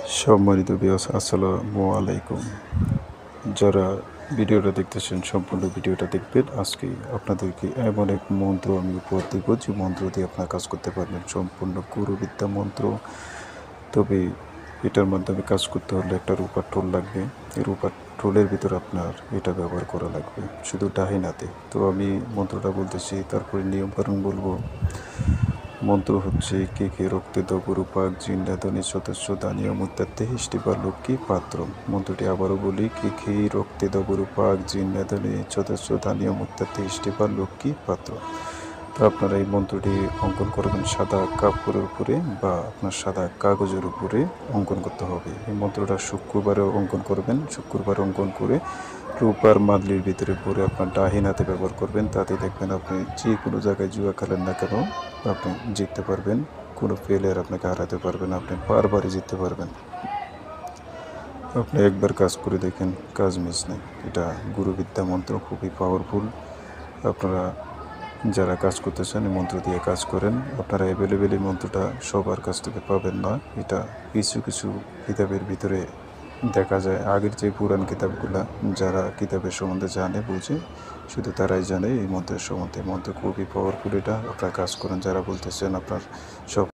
সম্মানিত ভিউয়ার্স, আসসালামু আলাইকুম। যারা ভিডিওটা দেখতেছেন সম্পূর্ণ ভিডিওটা দেখবেন। আজকে আপনাদেরকে এমন এক মন্ত্র আমি উপহার দেব, যে মন্ত্র দিয়ে আপনার কাজ করতে পারবেন। সম্পূর্ণ গুরুবিদ্যা মন্ত্র। তবে এটার মাধ্যমে কাজ করতে হলে একটা রূপার টোল লাগবে। এই রূপার টোলের ভিতর আপনার এটা ব্যবহার করা লাগবে, শুধু ডাহিন হাতে। তো আমি মন্ত্রটা বলতেছি, তারপরে নিয়মকানুন বলবো। মন্ত্র হচ্ছে কে কে রক্তে দবরূপাক জিন্নাদনি সদস্য দানীয় মুত্তাতে হিষ্টিবা লক্ষ্মী পাত্র। মন্ত্রটি আবারও বলি, কে কে রক্তে দবরূপাক জিন্নাদনি সদস্য দানীয় মুত্তাতে হিষ্টিবা লক্ষ্মী পাত্র। তো আপনারা এই মন্ত্রটি অঙ্কন করবেন সাদা কাপড়ের উপরে বা আপনার সাদা কাগজের উপরে অঙ্কন করতে হবে। এই মন্ত্রটা শুক্রবারে অঙ্কন করবেন। শুক্রবার অঙ্কন করে রূপার মাদলির ভিতরে পরে আপনার ডাহিন হাতে ব্যবহার করবেন। তাতে দেখবেন আপনি যে কোনো জায়গায় জুয়া খেলেন না কেন, আপনি জিততে পারবেন। কোনো প্লেয়ার আপনাকে হারাতে পারবেন না, আপনি বারবারই জিততে পারবেন। আপনি একবার কাজ করে দেখেন, কাজ মিস নেই। এটা গুরুবিদ্যা মন্ত্র, খুবই পাওয়ারফুল। আপনারা যারা কাজ করতে চান এই মন্ত্র দিয়ে কাজ করেন। আপনারা অ্যাভেলেবেল এই মন্ত্রটা সবার কাছ থেকে পাবেন না। এটা কিছু কিছু কিতাবের ভিতরে দেখা যায়। আগের যে পুরাণ কিতাবগুলা, যারা কিতাবের সম্বন্ধে জানে বুঝে, শুধু তারাই জানে এই মন্ত্রের সম্বন্ধে। মন্ত্র খুবই পাওয়ারফুল। এটা আপনারা কাজ করেন। যারা বলতেছেন আপনার সব